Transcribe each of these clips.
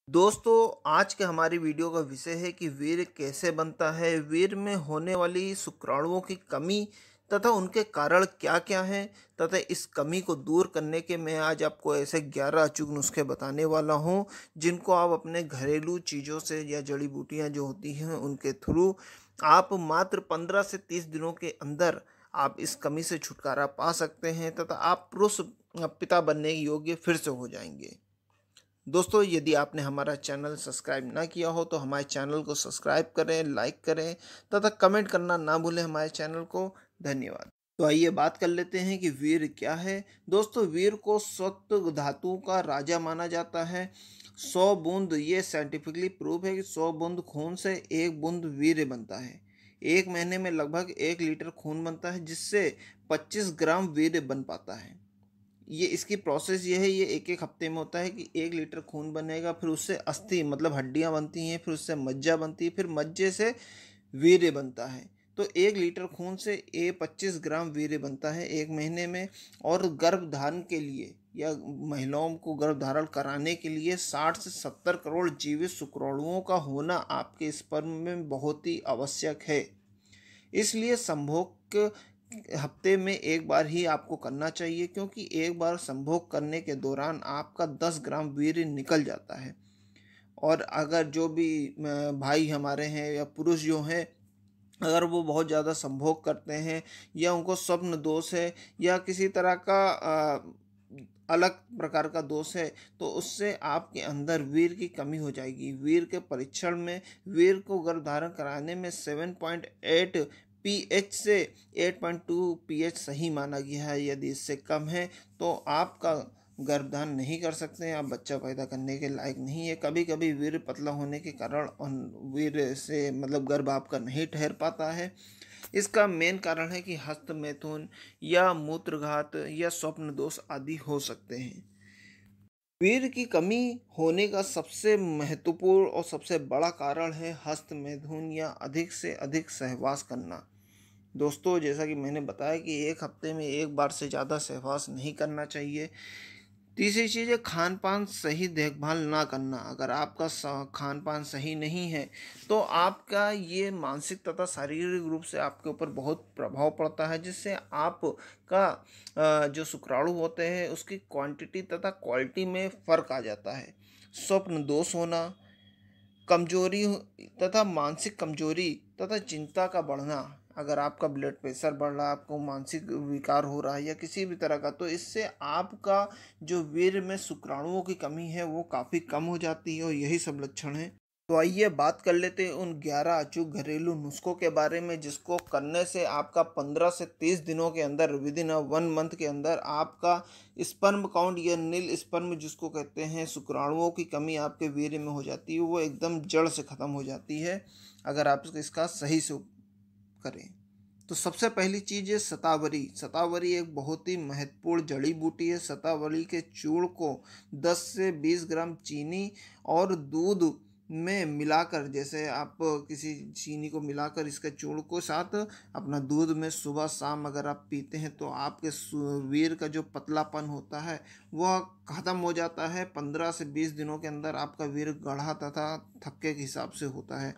दोस्तों, आज के हमारी वीडियो का विषय है कि वीर्य कैसे बनता है, वीर्य में होने वाली शुक्राणुओं की कमी तथा उनके कारण क्या-क्या हैं तथा इस कमी को दूर करने के मैं आज आपको ऐसे 11 अचूक नुस्खे बताने वाला हूं, जिनको आप अपने घरेलू चीज़ों से या जड़ी-बूटियां जो होती हैं उनके थ्रू आप मात्र 15 से 30 दिनों के अंदर आप इस कमी से छुटकारा पा सकते हैं तथा आप पुरुष पिता बनने योग्य फिर से हो जाएंगे। दोस्तों, यदि आपने हमारा चैनल सब्सक्राइब ना किया हो तो हमारे चैनल को सब्सक्राइब करें, लाइक करें तथा कमेंट करना ना भूलें हमारे चैनल को। धन्यवाद। तो आइए बात कर लेते हैं कि वीर्य क्या है। दोस्तों, वीर्य को सत्व धातु का राजा माना जाता है। 100 बूंद, ये साइंटिफिकली प्रूव है कि 100 बूंद खून से 1 बूंद वीर्य बनता है। एक महीने में लगभग 1 लीटर खून बनता है, जिससे 25 ग्राम वीर्य बन पाता है। ये इसकी प्रोसेस ये है, ये एक एक हफ्ते में होता है कि 1 लीटर खून बनेगा, फिर उससे अस्थि मतलब हड्डियां बनती हैं, फिर उससे मज्जा बनती है, फिर मज्जे से वीर्य बनता है। तो 1 लीटर खून से 25 ग्राम वीर्य बनता है एक महीने में। और गर्भधारण के लिए या महिलाओं को गर्भधारण कराने के लिए 60 से 70 करोड़ जीवित शुक्राणुओं का होना आपके स्पर्म में बहुत ही आवश्यक है। इसलिए संभोग हफ्ते में एक बार ही आपको करना चाहिए, क्योंकि एक बार संभोग करने के दौरान आपका 10 ग्राम वीर्य निकल जाता है। और अगर जो भी भाई हमारे हैं या पुरुष जो हैं, अगर वो बहुत ज़्यादा संभोग करते हैं या उनको स्वप्न दोष है या किसी तरह का अलग प्रकार का दोष है, तो उससे आपके अंदर वीर्य की कमी हो जाएगी। वीर्य के परीक्षण में वीर्य को गर्भधारण कराने में 7.8 पीएच से 8.2 पीएच सही माना गया है। यदि इससे कम है तो आपका गर्भधान नहीं कर सकते हैं, आप बच्चा पैदा करने के लायक नहीं है। कभी कभी वीर्य पतला होने के कारण वीर्य से मतलब गर्भ आपका नहीं ठहर पाता है। इसका मेन कारण है कि हस्त मैथुन या मूत्रघात या स्वप्न दोष आदि हो सकते हैं। वीर्य की कमी होने का सबसे महत्वपूर्ण और सबसे बड़ा कारण है हस्त मैथुन या अधिक से अधिक सहवास करना। दोस्तों, जैसा कि मैंने बताया कि एक हफ्ते में एक बार से ज़्यादा सहवास नहीं करना चाहिए। तीसरी चीज़ है खान पान सही देखभाल ना करना। अगर आपका खान पान सही नहीं है तो आपका ये मानसिक तथा शारीरिक रूप से आपके ऊपर बहुत प्रभाव पड़ता है, जिससे आपका जो शुक्राणु होते हैं उसकी क्वांटिटी तथा क्वालिटी में फ़र्क आ जाता है। स्वप्न दोष होना, कमजोरी तथा मानसिक कमजोरी तथा चिंता का बढ़ना। अगर आपका ब्लड प्रेशर बढ़ रहा है, आपको मानसिक विकार हो रहा है या किसी भी तरह का, तो इससे आपका जो वीर्य में शुक्राणुओं की कमी है वो काफ़ी कम हो जाती है और यही सब लक्षण है। तो आइए बात कर लेते हैं उन 11 अचूक घरेलू नुस्खों के बारे में, जिसको करने से आपका 15 से 30 दिनों के अंदर, विद इन 1 मंथ के अंदर, आपका स्पर्म काउंट या नील स्पर्म जिसको कहते हैं, शुक्राणुओं की कमी आपके वीर्य में हो जाती है, वो एकदम जड़ से ख़त्म हो जाती है अगर आप इसका सही से करें। तो सबसे पहली चीज़ है शतावरी। शतावरी एक बहुत ही महत्वपूर्ण जड़ी बूटी है। शतावरी के चूर्ण को 10 से 20 ग्राम चीनी और दूध में मिलाकर, जैसे आप किसी चीनी को मिलाकर इसके चूर्ण को साथ अपना दूध में सुबह शाम अगर आप पीते हैं तो आपके वीर्य का जो पतलापन होता है वह ख़त्म हो जाता है। 15 से 20 दिनों के अंदर आपका वीर्य गाढ़ा तथा थक्के के हिसाब से होता है।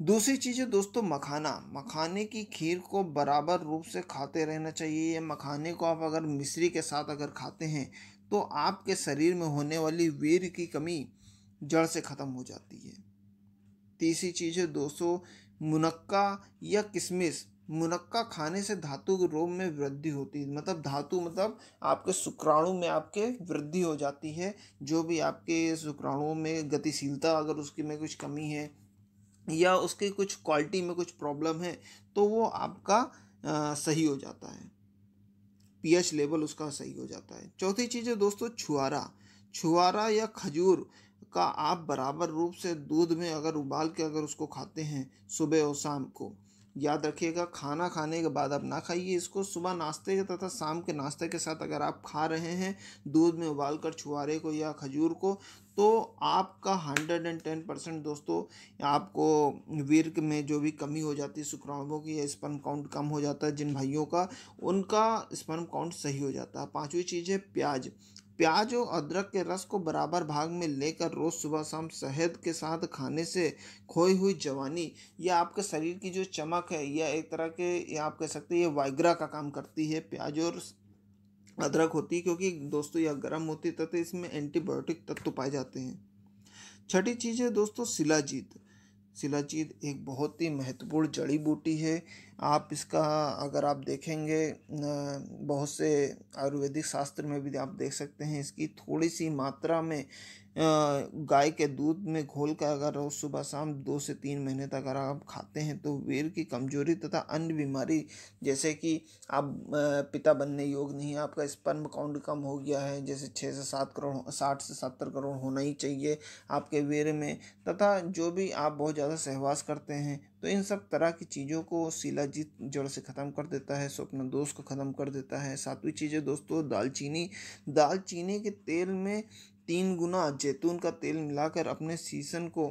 दूसरी चीज़ है दोस्तों मखाना। मखाने की खीर को बराबर रूप से खाते रहना चाहिए। मखाने को आप अगर मिश्री के साथ अगर खाते हैं तो आपके शरीर में होने वाली वीर्य की कमी जड़ से ख़त्म हो जाती है। तीसरी चीज़ है दोस्तों मुनक्का या किशमिश। मुनक्का खाने से धातु के रोग में वृद्धि होती है। मतलब धातु मतलब आपके शुक्राणु में आपके वृद्धि हो जाती है। जो भी आपके शुक्राणुओं में गतिशीलता अगर उसकी में कुछ कमी है या उसकी कुछ क्वालिटी में कुछ प्रॉब्लम है तो वो आपका सही हो जाता है, पीएच लेवल उसका सही हो जाता है। चौथी चीज़ है दोस्तों छुआरा। छुआरा या खजूर का आप बराबर रूप से दूध में अगर उबाल के अगर उसको खाते हैं सुबह और शाम को, याद रखिएगा खाना खाने के बाद आप ना खाइए इसको। सुबह नाश्ते के तथा शाम के नाश्ते के साथ अगर आप खा रहे हैं दूध में उबाल कर छुआरे को या खजूर को, तो आपका 110% दोस्तों आपको वीर्य में जो भी कमी हो जाती है शुक्राणुओं की या स्पर्म काउंट कम हो जाता है जिन भाइयों का, उनका स्पर्म काउंट सही हो जाता है। पांचवी चीज़ है प्याज। प्याज और अदरक के रस को बराबर भाग में लेकर रोज सुबह शाम शहद के साथ खाने से खोई हुई जवानी या आपके शरीर की जो चमक है, या एक तरह के, या आप कह सकते हैं ये वाइग्रा का काम करती है। प्याज और अदरक होती है, क्योंकि दोस्तों यह गर्म होती है तथा इसमें एंटीबायोटिक तत्व पाए जाते हैं। छठी चीज़ है दोस्तों शिलाजीत। शिलाजीत एक बहुत ही महत्वपूर्ण जड़ी बूटी है। आप इसका अगर आप देखेंगे बहुत से आयुर्वेदिक शास्त्र में भी आप देख सकते हैं, इसकी थोड़ी सी मात्रा में गाय के दूध में घोल कर अगर रोज सुबह शाम 2 से 3 महीने तक अगर आप खाते हैं तो वीर की कमजोरी तथा अन्य बीमारी, जैसे कि आप पिता बनने योग्य नहीं, आपका स्पर्म काउंट कम हो गया है, जैसे 6 से 7 करोड़ 60 से 70 करोड़ होना ही चाहिए आपके वीर में, तथा जो भी आप बहुत ज़्यादा सहवास करते हैं, तो इन सब तरह की चीज़ों को शिलाजीत जड़ से ख़त्म कर देता है, स्वप्न दोष को ख़त्म कर देता है। सातवीं चीज़ है दोस्तों दालचीनी। दालचीनी के तेल में 3 गुना जैतून का तेल मिलाकर अपने सीसन को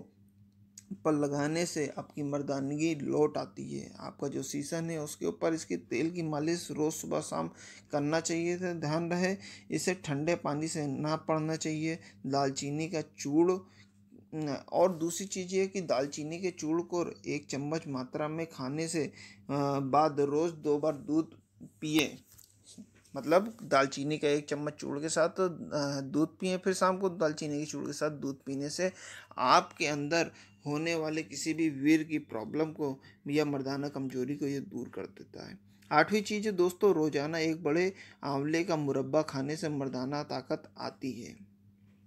पर लगाने से आपकी मर्दानगी लौट आती है। आपका जो सीसन है उसके ऊपर इसके तेल की मालिश रोज़ सुबह शाम करना चाहिए। तो ध्यान रहे इसे ठंडे पानी से ना पड़ना चाहिए। दालचीनी का चूड़, और दूसरी चीज़ ये है कि दालचीनी के चूड़ को 1 चम्मच मात्रा में खाने से बाद रोज़ 2 बार दूध पिए। मतलब दालचीनी का 1 चम्मच चूड़ के साथ दूध पिए, फिर शाम को दालचीनी के चूड़ के साथ दूध पीने से आपके अंदर होने वाले किसी भी वीर की प्रॉब्लम को या मर्दाना कमजोरी को ये दूर कर देता है। आठवीं चीज़ है दोस्तों रोजाना एक बड़े आंवले का मुरब्बा खाने से मर्दाना ताकत आती है।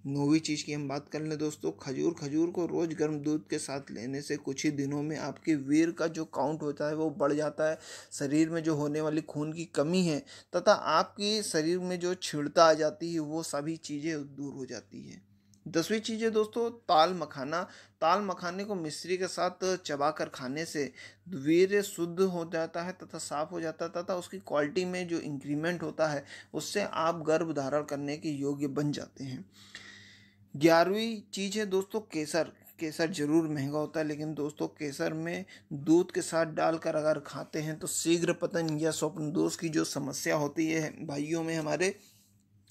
नौवीं चीज़ की हम बात कर लें दोस्तों खजूर। खजूर को रोज़ गर्म दूध के साथ लेने से कुछ ही दिनों में आपके वीर का जो काउंट होता है वो बढ़ जाता है। शरीर में जो होने वाली खून की कमी है तथा आपकी शरीर में जो क्षीणता आ जाती है वो सभी चीज़ें दूर हो जाती है। 10वीं चीज़ है दोस्तों ताल मखाना। ताल मखाने को मिश्री के साथ चबा कर खाने से वीर्य शुद्ध हो जाता है तथा साफ हो जाता है, तथा उसकी क्वालिटी में जो इंक्रीमेंट होता है उससे आप गर्भ धारण करने के योग्य बन जाते हैं। 11वीं चीज़ है दोस्तों केसर। केसर जरूर महंगा होता है, लेकिन दोस्तों केसर में दूध के साथ डालकर अगर खाते हैं तो शीघ्र पतन या स्वप्न दोष की जो समस्या होती है भाइयों में हमारे,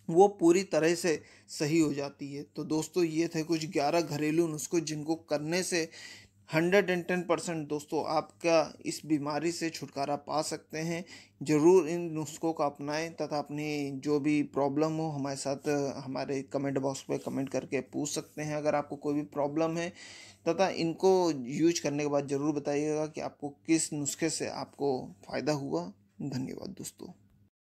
वो पूरी तरह से सही हो जाती है। तो दोस्तों ये थे कुछ 11 घरेलू नुस्खे जिनको करने से 110% दोस्तों आपका इस बीमारी से छुटकारा पा सकते हैं। ज़रूर इन नुस्खों को अपनाएं तथा अपनी जो भी प्रॉब्लम हो हमारे साथ हमारे कमेंट बॉक्स पे कमेंट करके पूछ सकते हैं अगर आपको कोई भी प्रॉब्लम है, तथा इनको यूज करने के बाद ज़रूर बताइएगा कि आपको किस नुस्खे से आपको फ़ायदा हुआ। धन्यवाद दोस्तों।